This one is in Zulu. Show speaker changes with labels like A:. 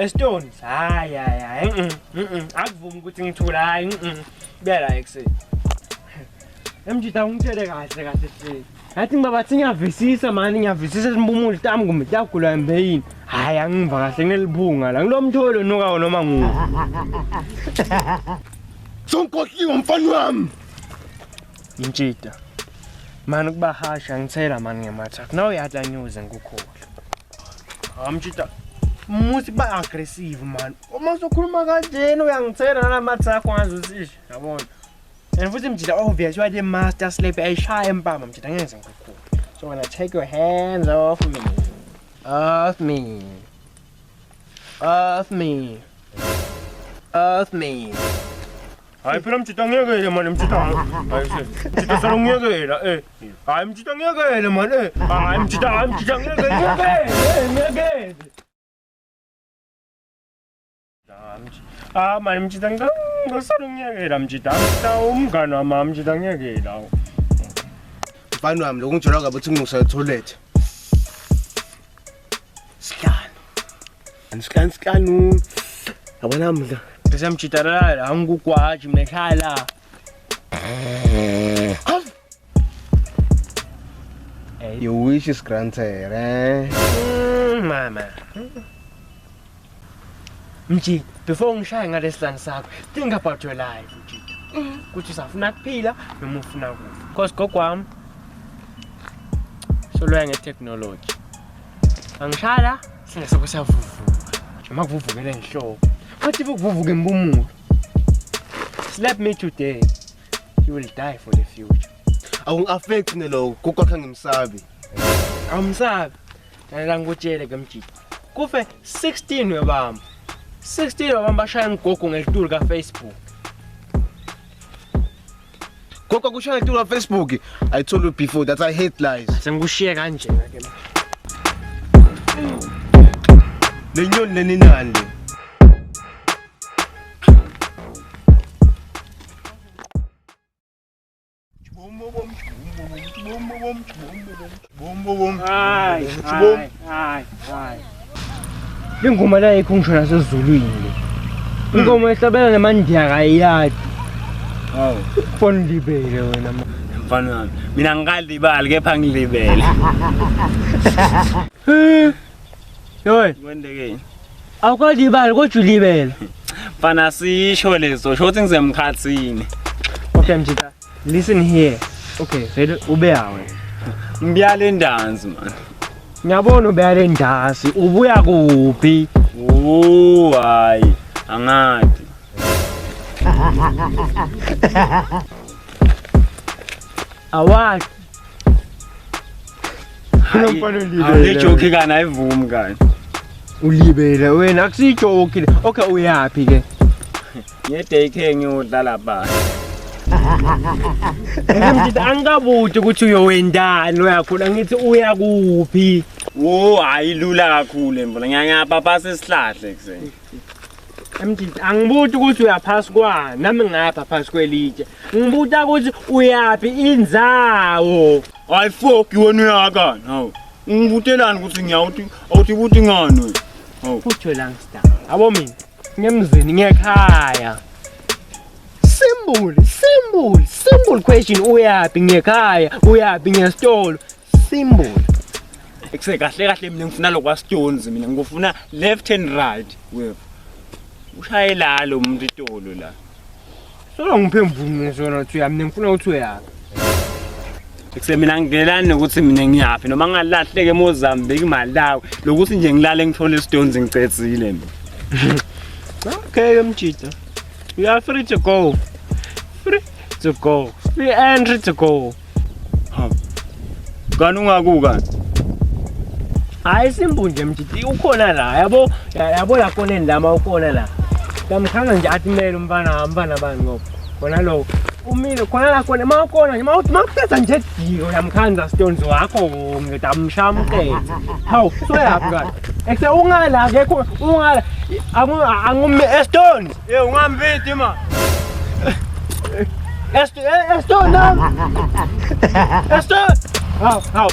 A: Stones. Hayi. Akuvumi ukuthi ngithula hayi. Bela ekuseni. Emjita ungitshele kahle hle. Ngathi ngibabathi ngiyavisisa manje ngiyavisisa simbumulo tami kumbe tagula embeyini. Hayi angiva kahle ngelibhunga la ngilomtholo nokawo noma nguwe. Sonkohliwe mfana wami. Mjita. Manje kubahasha ngithela manje ngematha. Now uyatla news ngikukhohle. Mjita. Musi ba aggressive man. Uma uzokhuluma kanjena uyangithela nalamatha akho ngazusisha. Yabona. And futhi Mjita obvious you are the master slave ayishaya empama Mjita ngeze ngikukhulu. So when I take your hands off me. Off me. Hayi phela Mjita ngiyekele man Mjita. Hayi Mjita salongiyekela Hayi Mjita ngiyekele man Hayi Mjita ngiyekele. Man Mjita ngasalongiyekela Mjita umngane wami Mjita ngiyekela.
B: Mfana wami lokungijela ngabe uthi ngingusaya toilet. Scan. Yabona mdla.
A: Bese Mjita la angikugwaji mina ekhaya.
B: Your wish is granted,
A: Mama. Mjita, before ngishaya ngalesizani sakho, think about your life Mjita. Ukuthi usafuna kuphila noma ufuna kufa. Because gokwami solwaya ngetechnology. Angishala singese kusavuvuka. Noma kuvuvukele enhloko. Wathi ukuvuvuka empumulo. Slap me today. You will die for the future.
B: Awungi-affect neloko kokwakhe ngimsabi.
A: Awumsabi. Ngala ngikutshele ke Mjita. Kufe 16 webamba. 16 webamba bashaya ngigogo ngelitulu ka Facebook.
B: Gogo kushaya ngelitulu ka Facebook. I told you before that I hate lies.
A: Sengikushiye kanjena ke.
B: Lenyoni leninani.
A: Hayi. Ingoma la ikhongisho nasezulwini le. Ingoma ehlabela namandiya kayiyadi.
C: Hawu,
A: Fon libele wena
C: mfana wami. Mina ngikalibali kepha ngilibele.
A: Yoy,
C: Kwendekeni.
A: awukalibali kodwa ulibele.
C: Mfana sisho lezo, shothi ngizemkhathini.
A: Okay Mjita, listen here. Okay, vele ube yawe.
C: Ngiyale ndanzi man.
A: Ngiyabona ube yale ndasi, ubuya kuphi?
C: Hayi, angadi.
A: Awathi.
C: Le joke kana ayivumi kani.
A: Ulibele wena akusijoke le. Okay uyapi ke?
C: Ngedaycare ngiyodlala ba.
A: Mjita angikabuthi ukuthi uyowendani uyakhona ngithi uya kuphi.
C: Hayi lula kakhulu embona. Ngiyapapasa isihlahle kuseni.
A: Mjita angibuthi ukuthi uyaphasi kwani nami ngapha phasi kwelitshe. Ngibuta ukuthi uyapi indzawo.
C: Hayi fuck wena uyakani. Hawu. Ngibutelani ukuthi ngiyawuthi awuthi ukuthi ngani wena. Hawu.
A: Put your lungs down. Abo mina ngemzini ngekhaya. Simple question uyapi ngekhaya uyapi ngesitolo. Simple.
C: Ekuse kahle mina ngifuna lokwa Stones mina ngifuna left and right wena. Ushayela lo umuntu itolo la.
A: Solo ngiphemvumi sona uthi mina ngifuna ukuthi uyapi.
C: Ekuse mina ngigelani ukuthi mina ngiyapi noma ngalahleke eMozambique imali lawo lokuthi nje ngilale ngithole Stones ngicedzile mina.
A: Okay Mjita. You are free to go. Free entry to go.
C: Kani ungakuka?
A: Hayi simple nje Mjita ukhona la yabo la khona endama ukhona la. Ngamkhanga nje atimele umfana bani ngoba. Khona lo umile khona la khona mawukhona nje mawuqeda nje diko yamkhanza Stones wakho ngidamshamukela. Hawu soyapi kahle. Ekuse ungala akekho ungala angumi Stones.
C: Ungamvithi ma.
A: Stone. Hawu.